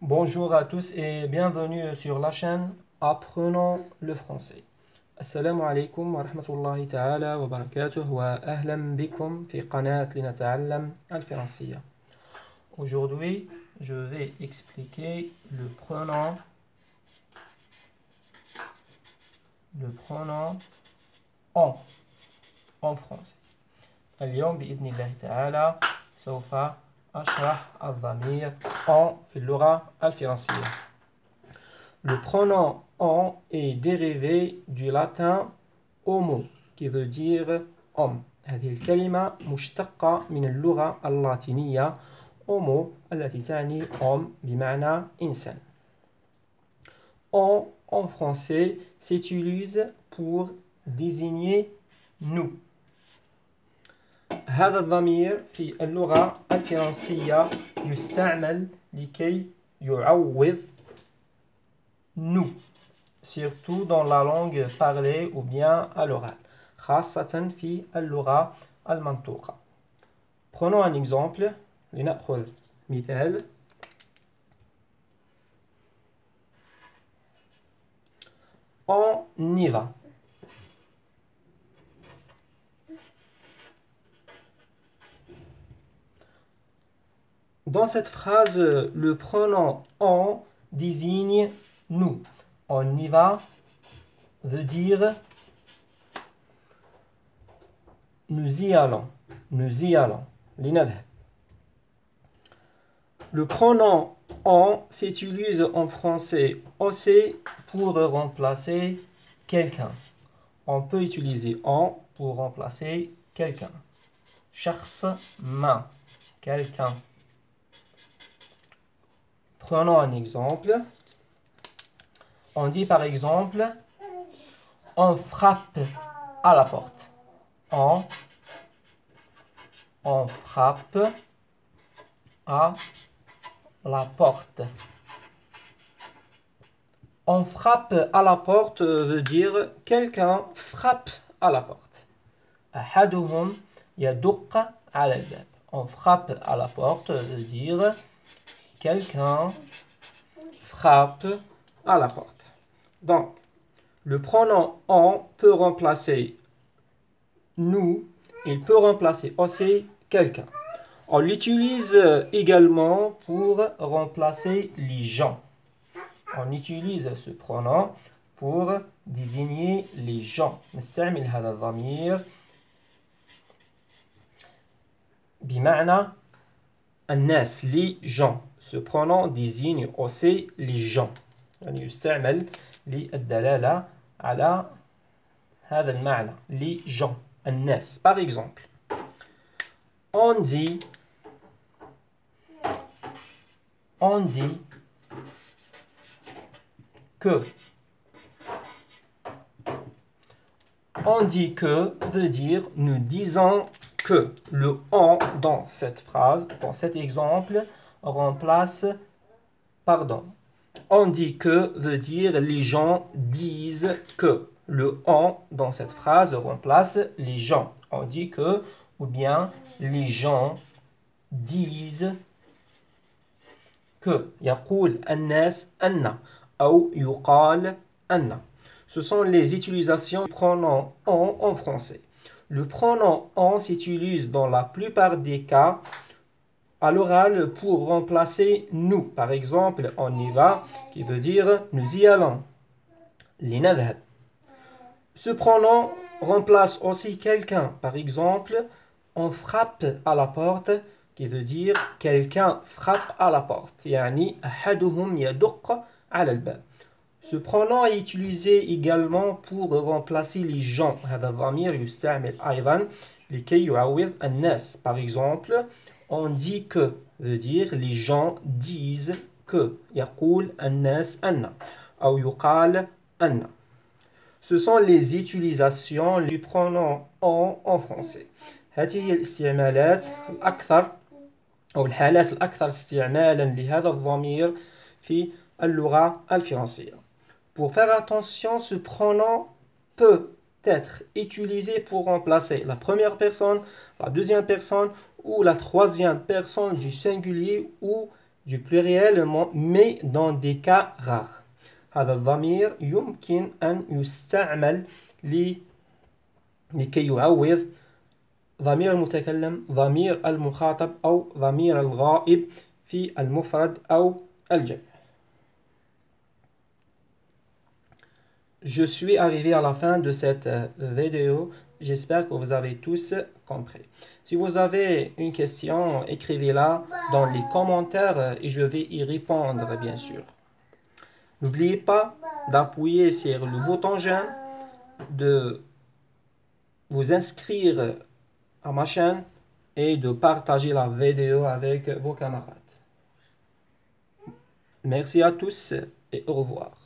Bonjour à tous et bienvenue sur la chaîne Apprenons le français. Assalamu alaikum wa rahmatullahi ta'ala wa barakatuh wa ahlan bikum fi qanat linata'allam al-Firансiyya. Aujourd'hui, je vais expliquer le pronom en français. اليوم بإذن الله تعالى سوف أشرح الضمير en في اللغة الفرنسية. Le pronom en est dérivé du latin homo qui veut dire homme. هذه الكلمة مشتقة من اللغة اللاتينية homo التي تعني homme بمعنى إنسان. En français s'utilise pour désigner nous. هذا الضمير في اللغة الفرنسية يستعمل لكي يعوض nous, surtout dans la langue parlée ou bien à l'oral, خاصة في اللغة المنطوقة. Prenons un exemple, لنأخذ مثال. On y va. Dans cette phrase, le pronom on désigne nous. On y va veut dire nous y allons. Nous y allons. لنذهب. Le pronom on s'utilise en français aussi pour remplacer quelqu'un. On peut utiliser on pour remplacer quelqu'un. شخص ما. Quelqu'un. Prenons un exemple. On dit par exemple, on frappe à la porte. On frappe à la porte. On frappe à la porte veut dire quelqu'un frappe à la porte. أحدهم يدق على الباب. On frappe à la porte veut dire quelqu'un frappe à la porte. Donc, le pronom on peut remplacer nous, il peut remplacer aussi quelqu'un. On l'utilise également pour remplacer les gens. On utilise ce pronom pour désigner les gens. نستعمل هذا الضمير بمعنى الناس, les gens. Ce pronom désigne aussi les gens. يعني يستعمل للدلالة على هذا المعنى, les gens, الناس. Par exemple, on dit que. On dit que veut dire nous disons que. Le on dans cette phrase, dans cet exemple, remplace pardon. On dit que veut dire les gens disent que. Le on dans cette phrase remplace les gens. On dit que ou bien les gens disent que. يقول الناس أن أو يقال أن. Ce sont les utilisations du pronom on en français. Le pronom on s'utilise dans la plupart des cas à l'oral pour remplacer nous. Par exemple, on y va, qui veut dire nous y allons. لنذهب. Ce pronom remplace aussi quelqu'un. Par exemple, on frappe à la porte, qui veut dire quelqu'un frappe à la porte. يعني أحدهم يدق على الباب. Ce pronom est utilisé également pour remplacer les gens. هذا الضمير يستعمل أيضا لكي يعوض الناس. Par exemple, on dit que veut dire les gens disent que. يقول الناس أن أو يقال أن. Ce sont les utilisations du pronom en français. هذه هي الاستعمالات الأكثر أو الحالات الأكثر استعمالا لهذا الضمير في اللغة الفرنسية. Pour faire attention, ce pronom peut être utilisé pour remplacer la première personne, la deuxième personne ou la troisième personne du singulier ou du pluriel mais dans des cas rares. هذا الضمير يمكن أن يستعمل لكي يعوض ضمير المتكلم، ضمير المخاطب أو ضمير الغائب في المفرد أو الجمع. Je suis arrivé à la fin de cette vidéo. J'espère que vous avez tous compris. Si vous avez une question, écrivez-la dans les commentaires et je vais y répondre, bien sûr. N'oubliez pas d'appuyer sur le bouton j'aime, de vous inscrire à ma chaîne et de partager la vidéo avec vos camarades. Merci à tous et au revoir.